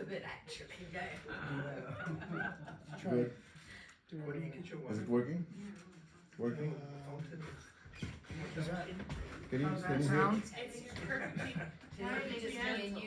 of it actually. Good. What do you get your Is it working? Working? Can you hear? It's perfectly gentle.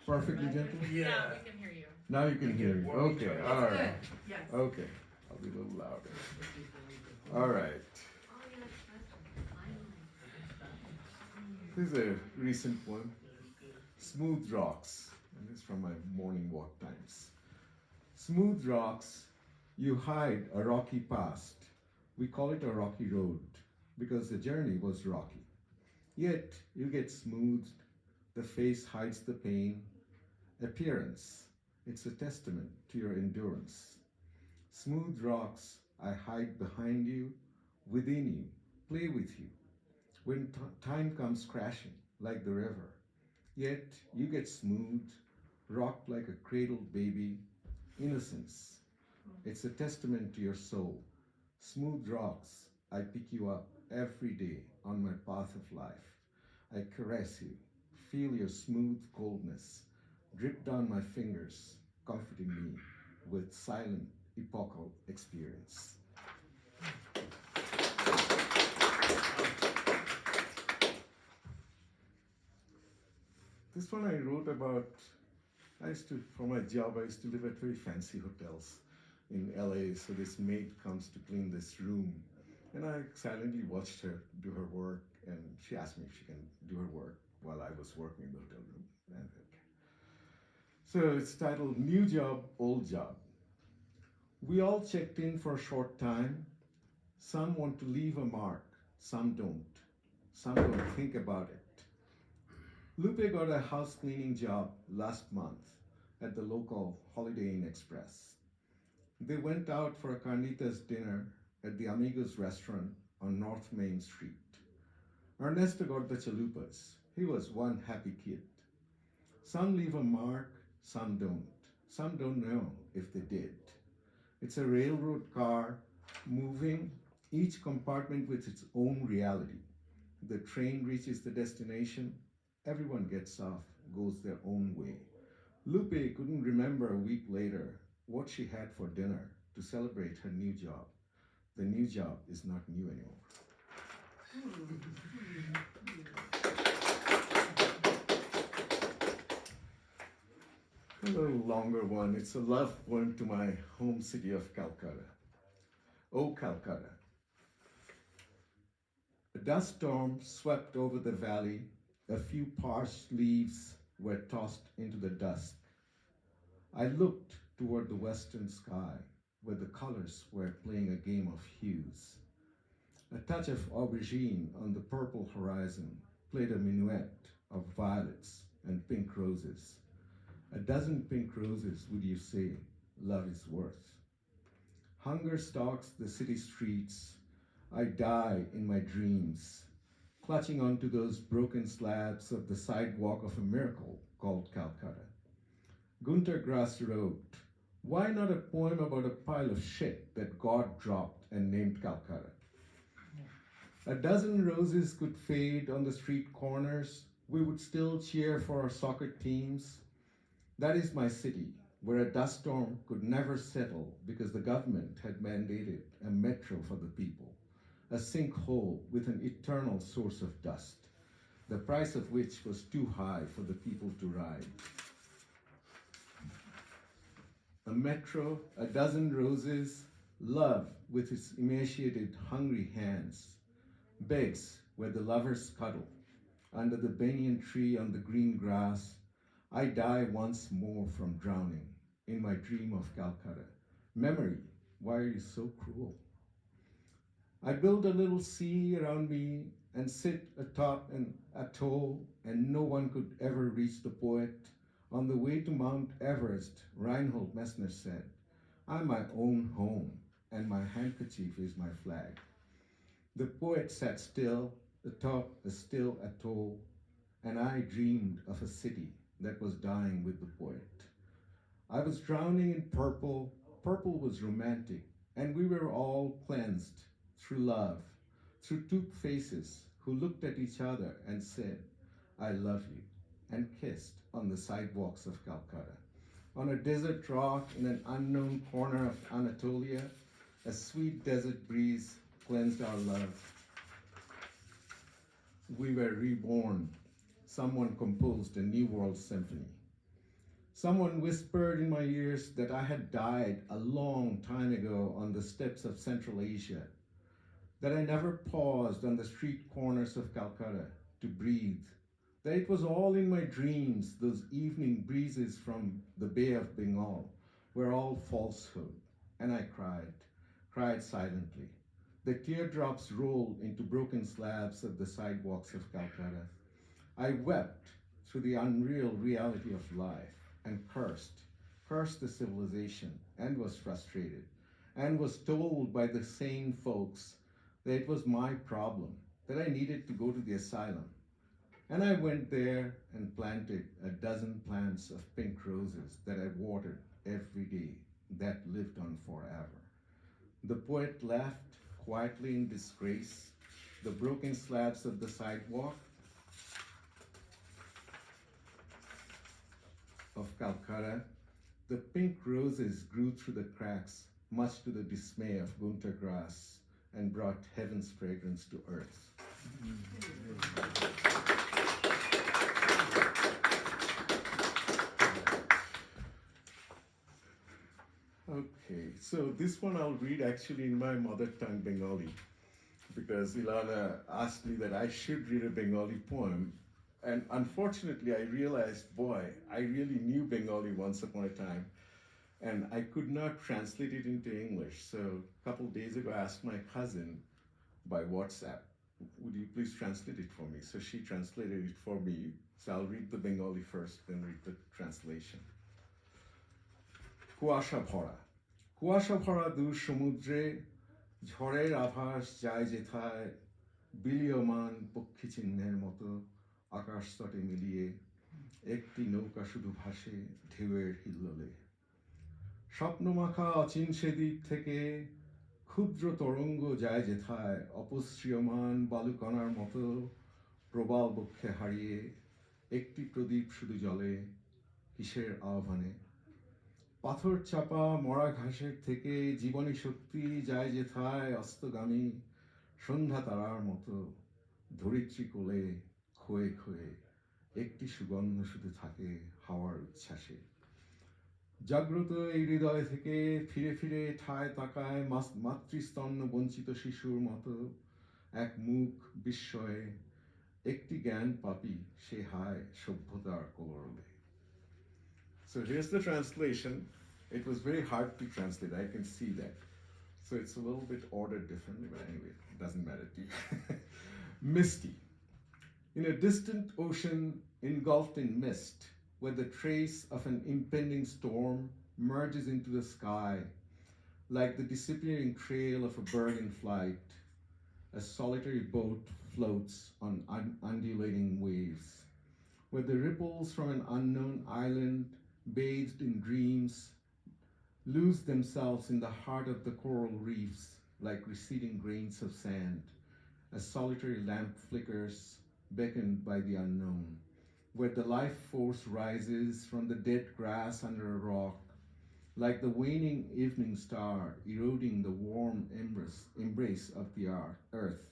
Perfectly gentle? Yeah. We can hear you. Now you can hear me. Okay, It's all right. good. Yes. Okay, I'll be a little louder. All right. This is a recent one. Smooth rocks. And this is from my morning walk times. Smooth rocks, you hide a rocky past. We call it a rocky road because the journey was rocky. Yet you get smoothed, the face hides the pain. Appearance, it's a testament to your endurance. Smooth rocks, I hide behind you, within you, play with you. When time comes crashing like the river, yet you get smoothed, rocked like a cradled baby. Innocence, it's a testament to your soul. Smooth rocks, I pick you up every day on my path of life. I caress you, feel your smooth coldness, drip down my fingers, comforting me with silent epochal experience. This one I wrote about, for my job, I used to live at very fancy hotels in LA. So this maid comes to clean this room. And I silently watched her do her work. And she asked me if she can do her work while I was working in the hotel room. And so it's titled New Job, Old Job. We all checked in for a short time. Some want to leave a mark, some don't. Some don't think about it. Lupe got a house cleaning job last month at the local Holiday Inn Express. They went out for a carnitas dinner at the Amigos restaurant on North Main Street. Ernesto got the chalupas. He was one happy kid. Some leave a mark, some don't. Some don't know if they did. It's a railroad car moving, each compartment with its own reality. The train reaches the destination, everyone gets off, goes their own way. Lupe couldn't remember a week later what she had for dinner to celebrate her new job. The new job is not new anymore. A little longer one. It's a love poem to my home city of Calcutta. Oh, Calcutta. A dust storm swept over the valley. A few parched leaves were tossed into the dusk. I looked toward the western sky, where the colors were playing a game of hues. A touch of aubergine on the purple horizon played a minuet of violets and pink roses. A dozen pink roses, would you say, love is worth? Hunger stalks the city streets. I die in my dreams, clutching onto those broken slabs of the sidewalk of a miracle called Calcutta. Gunter Grass wrote, why not a poem about a pile of shit that God dropped and named Calcutta? A dozen roses could fade on the street corners. We would still cheer for our soccer teams. That is my city, where a dust storm could never settle because the government had mandated a metro for the people, a sinkhole with an eternal source of dust, the price of which was too high for the people to ride. A metro, a dozen roses, love with its emaciated, hungry hands, begs where the lovers cuddle, under the banyan tree on the green grass. I die once more from drowning in my dream of Calcutta. Memory, why are you so cruel? I build a little sea around me and sit atop an atoll, and no one could ever reach the poet. On the way to Mount Everest, Reinhold Messner said, I'm my own home, and my handkerchief is my flag. The poet sat still atop a still atoll, and I dreamed of a city that was dying with the poet. I was drowning in purple. Purple was romantic, and we were all cleansed through love, through two faces who looked at each other and said, I love you, and kissed on the sidewalks of Calcutta. On a desert rock in an unknown corner of Anatolia, a sweet desert breeze cleansed our love. We were reborn. Someone composed a New World Symphony. Someone whispered in my ears that I had died a long time ago on the steppes of Central Asia, that I never paused on the street corners of Calcutta to breathe, that it was all in my dreams, those evening breezes from the Bay of Bengal were all falsehood. And I cried silently. The teardrops rolled into broken slabs of the sidewalks of Calcutta. I wept through the unreal reality of life and cursed the civilization, and was frustrated, and was told by the sane folks that it was my problem, that I needed to go to the asylum. And I went there and planted a dozen plants of pink roses that I watered every day, that lived on forever. The poet left quietly in disgrace, the broken slabs of the sidewalk of Calcutta. The pink roses grew through the cracks, much to the dismay of Gunta grass, and brought heaven's fragrance to earth. Okay, so this one I'll read actually in my mother tongue Bengali, because Ilana asked me that I should read a Bengali poem. And unfortunately, I realized, boy, I really knew Bengali once upon a time, and I could not translate it into English. So a couple days ago, I asked my cousin by WhatsApp, would you please translate it for me? So she translated it for me. So I'll read the Bengali first, then read the translation. কুয়াশা ভরা দূর সমুদ্রে ঝড়ের আভাস যায় যেথায় বিলীয়মান পক্ষী চিহ্নের মতো আকাশ তটে মিলিয়ে একটি নৌকা শুধু ভাসে ঢেউয়ের হিল্লোলে স্বপ্নমাখা অচিন সেদিক থেকে ক্ষুদ্র তরঙ্গ যায় যেথায় অপসৃয়মান বালুকণার মতো প্রবাল বক্ষে হারিয়ে একটি প্রদীপ শুধু জ্বলে কিসের আহ্বানে পাথর চাপা মরা ঘাসের থেকে জীবনী শক্তি যায় যেথায় অস্তগামী সন্ধ্যা তারার মতো ধরিত্রী কোলে ক্ষয়ে ক্ষয়ে একটি সুগন্ধ শুধু থাকে হাওয়ার উচ্ছ্বাসে জাগ্রত এই হৃদয় থেকে ফিরে ফিরে ঠায় তাকায় মাতৃস্তন্য বঞ্চিত শিশুর মতো এক মুখ বিস্ময়ে একটি জ্ঞান পাপী সে হায় সভ্যতার কোলরলে. So here's the translation. It was very hard to translate, I can see that. So it's a little bit ordered differently, but anyway, it doesn't matter to you. Misty. In a distant ocean engulfed in mist, where the trace of an impending storm merges into the sky, like the disappearing trail of a bird in flight, a solitary boat floats on undulating waves, where the ripples from an unknown island bathed in dreams lose themselves in the heart of the coral reefs like receding grains of sand. A solitary lamp flickers, beckoned by the unknown, where the life force rises from the dead grass under a rock, like the waning evening star eroding the warm embrace of the earth,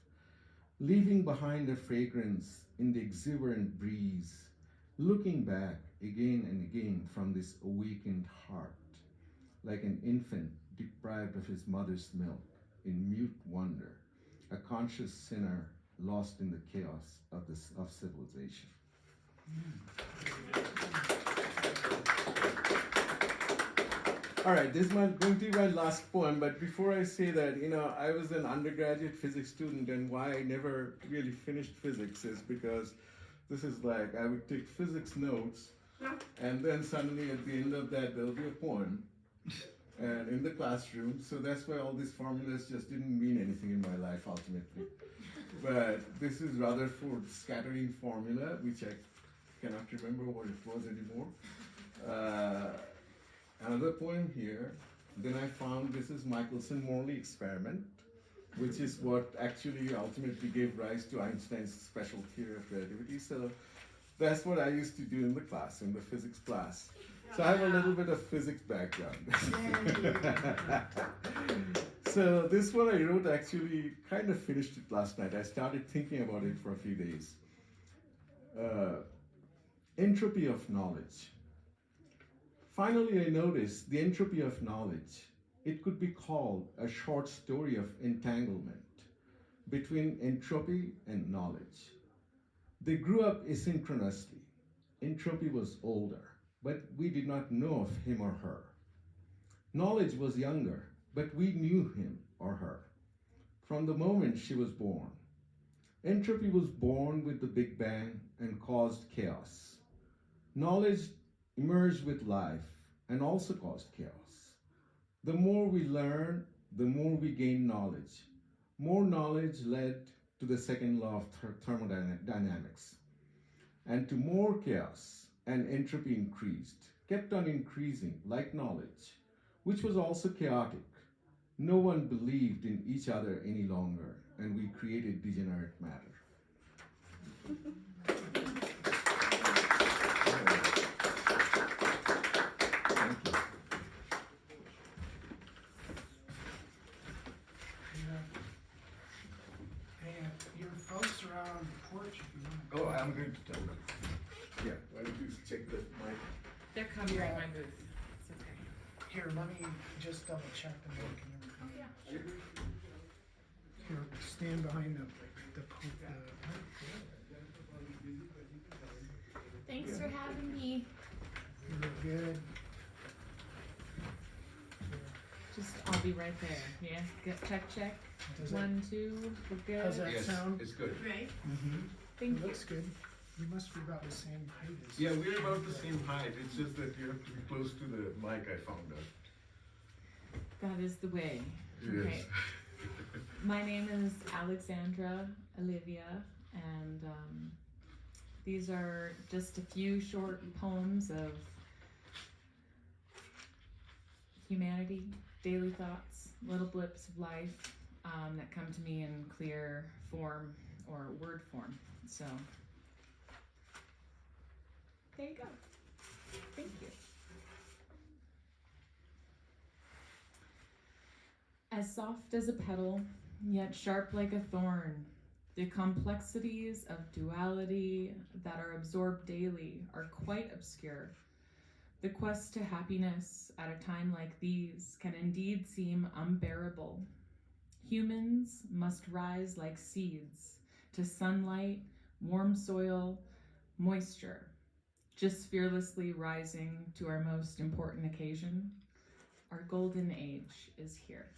leaving behind a fragrance in the exuberant breeze, looking back again and again from this awakened heart, like an infant deprived of his mother's milk, in mute wonder, a conscious sinner lost in the chaos of civilization. All right, this is going to be my last poem, but before I say that, I was an undergraduate physics student, and why I never really finished physics is because this is like, I would take physics notes, and then suddenly at the end of that, there'll be a poem, and in the classroom, so that's why all these formulas just didn't mean anything in my life, ultimately. But this is Rutherford's scattering formula, which I cannot remember what it was anymore. Another poem here. Then I found this is Michelson-Morley experiment, which is what actually ultimately gave rise to Einstein's special theory of relativity. So that's what I used to do in the class, in the physics class. So I have a little bit of physics background. So this one I wrote actually kind of finished it last night. I started thinking about it for a few days. Entropy of knowledge. Finally, I noticed the entropy of knowledge. It could be called a short story of entanglement between entropy and knowledge. They grew up asynchronously. Entropy was older, but we did not know of him or her. Knowledge was younger, but we knew him or her from the moment she was born. Entropy was born with the Big Bang and caused chaos. Knowledge emerged with life and also caused chaos. The more we learn, the more we gain knowledge. More knowledge led to the second law of thermodynamics and to more chaos, and entropy increased, kept on increasing like knowledge, which was also chaotic. No one believed in each other any longer, and we created degenerate matter. Thank you. Hey, your folks are on the porch if you want. Oh, I'm going to tell them. Yeah, why don't you check the mic? They're coming in my booth. It's okay. Here, let me just double check the mic and everything. Oh, yeah. Here, stand behind the Thanks for having me. You're good. I'll be right there. Yeah. Check. Does 1, 2. We're good. How's that Yes, sound? it's good. Right. Mm-hmm. Thank It you. looks good. You must be about the same height as. Yeah, we're about the same height. It's just that you have to be close to the mic, I found out. That is the way. Yes. Okay. My name is Alexandra Olivia, and these are just a few short poems of humanity, daily thoughts, little blips of life that come to me in clear form or word form. So, there you go. Thank you. As soft as a petal, yet sharp like a thorn, the complexities of duality that are absorbed daily are quite obscure. The quest to happiness at a time like these can indeed seem unbearable. Humans must rise like seeds to sunlight, warm soil, moisture, just fearlessly rising to our most important occasion. Our golden age is here.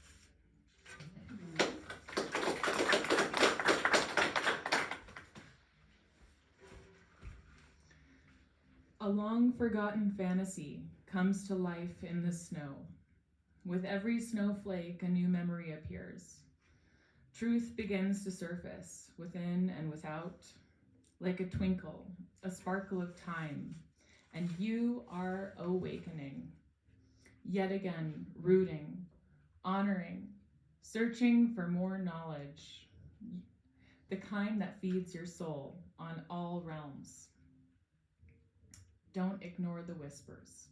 A long-forgotten fantasy comes to life in the snow. With every snowflake, a new memory appears. Truth begins to surface within and without, like a twinkle, a sparkle of time, and you are awakening. Yet again, rooting, honoring, searching for more knowledge, the kind that feeds your soul on all realms. Don't ignore the whispers.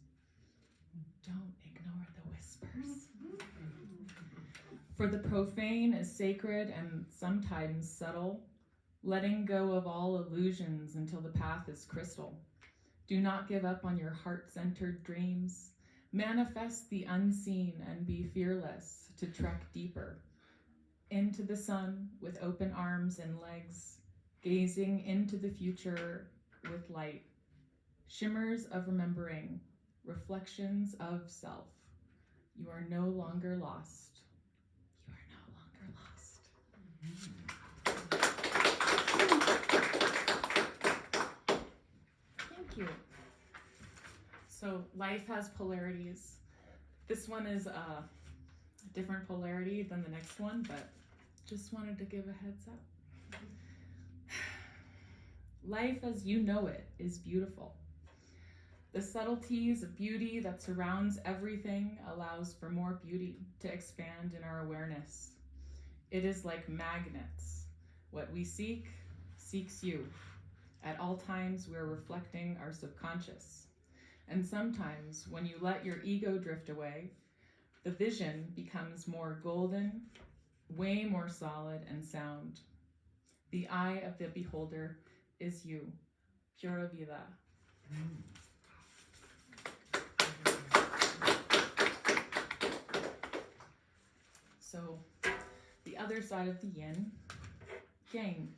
Don't ignore the whispers. For the profane is sacred and sometimes subtle, letting go of all illusions until the path is crystal. Do not give up on your heart-centered dreams. Manifest the unseen and be fearless to trek deeper into the sun with open arms and legs, gazing into the future with light. Shimmers of remembering, reflections of self. You are no longer lost. You are no longer lost. Thank you. So life has polarities. This one is a different polarity than the next one, but just wanted to give a heads up. Life as you know it is beautiful. The subtleties of beauty that surrounds everything allows for more beauty to expand in our awareness. It is like magnets. What we seek, seeks you. At all times, we're reflecting our subconscious. And sometimes, when you let your ego drift away, the vision becomes more golden, way more solid and sound. The eye of the beholder is you, pura vida. So, the other side of the yin, yang.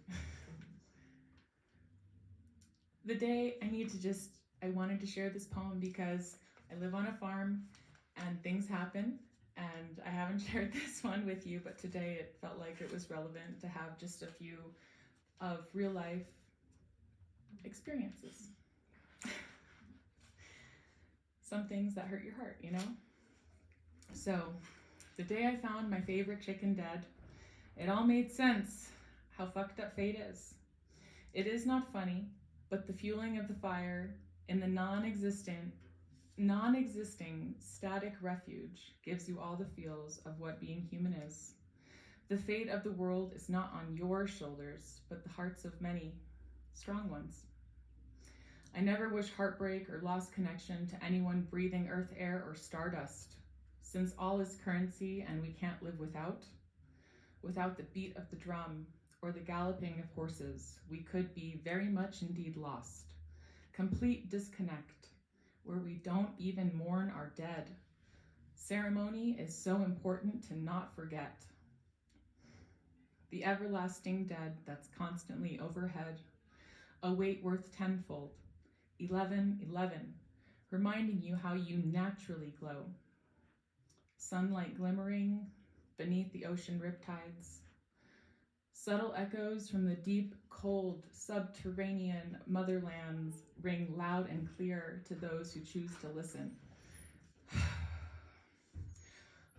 The day I wanted to share this poem because I live on a farm and things happen, and I haven't shared this one with you, but today it felt like it was relevant to have just a few of real life experiences. Some things that hurt your heart, you know? So, the day I found my favorite chicken dead, it all made sense how fucked up fate is. It is not funny, but the fueling of the fire in the non-existing static refuge gives you all the feels of what being human is. The fate of the world is not on your shoulders, but the hearts of many, strong ones. I never wish heartbreak or lost connection to anyone breathing earth air or stardust, since all is currency and we can't live without the beat of the drum or the galloping of horses, we could be very much indeed lost. Complete disconnect, where we don't even mourn our dead. Ceremony is so important to not forget. The everlasting dead that's constantly overhead, a weight worth tenfold, 11, reminding you how you naturally glow. Sunlight glimmering beneath the ocean riptides. Subtle echoes from the deep, cold, subterranean motherlands ring loud and clear to those who choose to listen.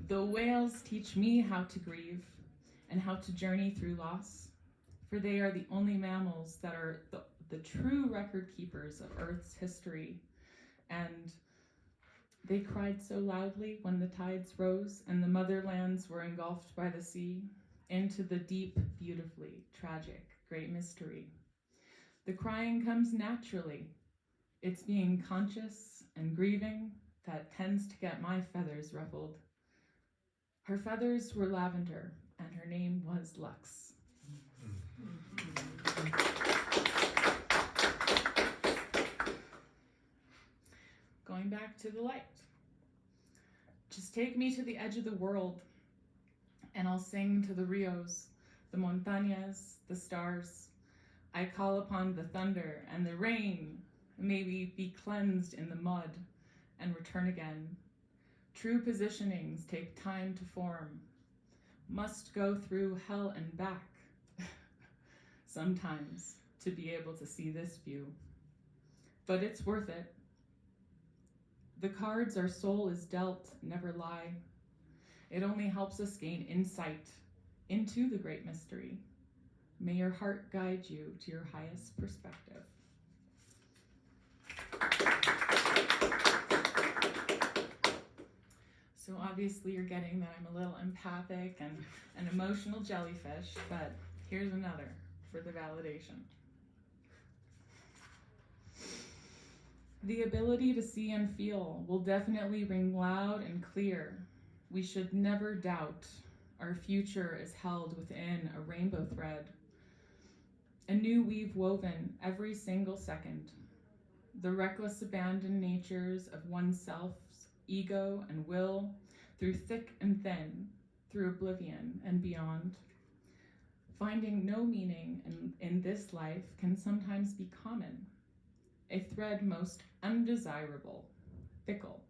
The whales teach me how to grieve and how to journey through loss, for they are the only mammals that are the true record keepers of Earth's history. And they cried so loudly when the tides rose and the motherlands were engulfed by the sea into the deep, beautifully tragic great mystery. The crying comes naturally. It's being conscious and grieving that tends to get my feathers ruffled. Her feathers were lavender, and her name was Lux. Going back to the light. Just take me to the edge of the world, and I'll sing to the rios, the montañas, the stars. I call upon the thunder and the rain. May we be cleansed in the mud and return again. True positionings take time to form. Must go through hell and back sometimes to be able to see this view. But it's worth it. The cards our soul is dealt never lie. It only helps us gain insight into the great mystery. May your heart guide you to your highest perspective. So obviously you're getting that I'm a little empathic and an emotional jellyfish, but here's another for the validation. The ability to see and feel will definitely ring loud and clear. We should never doubt our future is held within a rainbow thread, a new weave woven every single second. The reckless abandoned natures of oneself's ego and will through thick and thin, through oblivion and beyond. Finding no meaning in this life can sometimes be common, a thread most undesirable, fickle.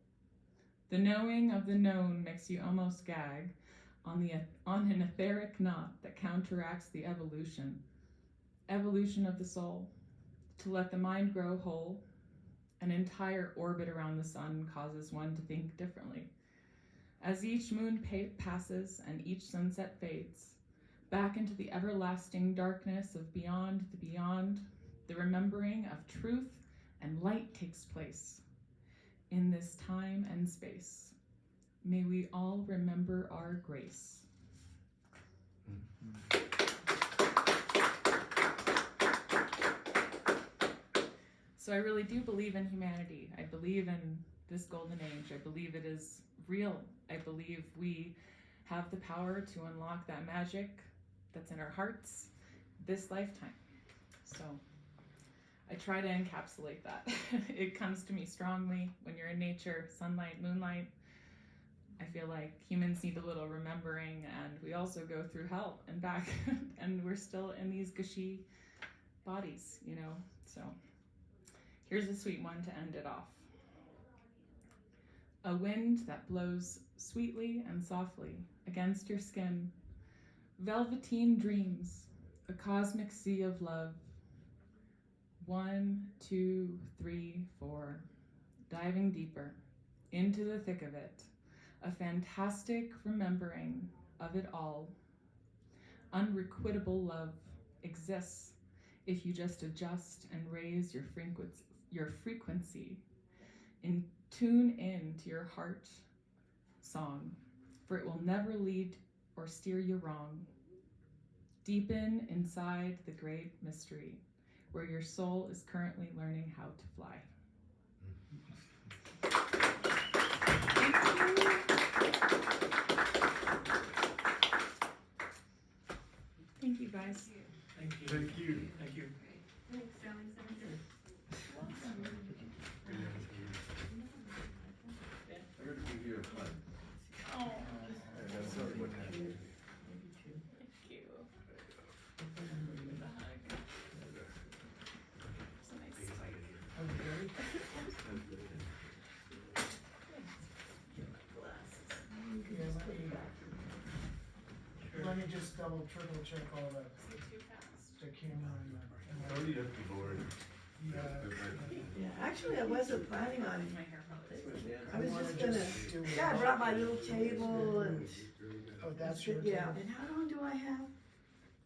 The knowing of the known makes you almost gag on an etheric knot that counteracts the evolution of the soul. To let the mind grow whole, an entire orbit around the sun causes one to think differently. As each moon passes and each sunset fades, back into the everlasting darkness of beyond the beyond, the remembering of truth and light takes place in this time and space. May we all remember our grace. So I really do believe in humanity. I believe in this golden age. I believe it is real. I believe we have the power to unlock that magic that's in our hearts this lifetime. So I try to encapsulate that. It comes to me strongly when you're in nature, sunlight, moonlight. I feel like humans need a little remembering, and we also go through hell and back, and we're still in these gushy bodies, you know? So here's a sweet one to end it off. A wind that blows sweetly and softly against your skin, velveteen dreams, a cosmic sea of love. 1, 2, 3, 4, diving deeper into the thick of it, a fantastic remembering of it all. Unrequitable love exists if you just adjust and raise your frequency. Tune in to your heart song, for it will never lead or steer you wrong. Deepen inside the great mystery, where your soul is currently learning how to fly. Thank you, guys. Thank you. Thank you. Thank you. Thanks, Alexander. I got to give you a hug. Oh, I'm sorry what happened. thank you. The hug. It's a nice spike. Okay. Let me just double, triple check all the Too fast. camera and the. Oh, you have to board. Yeah. Yeah, actually, I wasn't planning on it. My hair probably. I was wanna just gonna, do it. yeah, I brought my little table and, Oh, that's your. yeah, table. and how long do I have?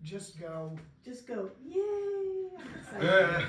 Just go. Just go, yay! I'm excited.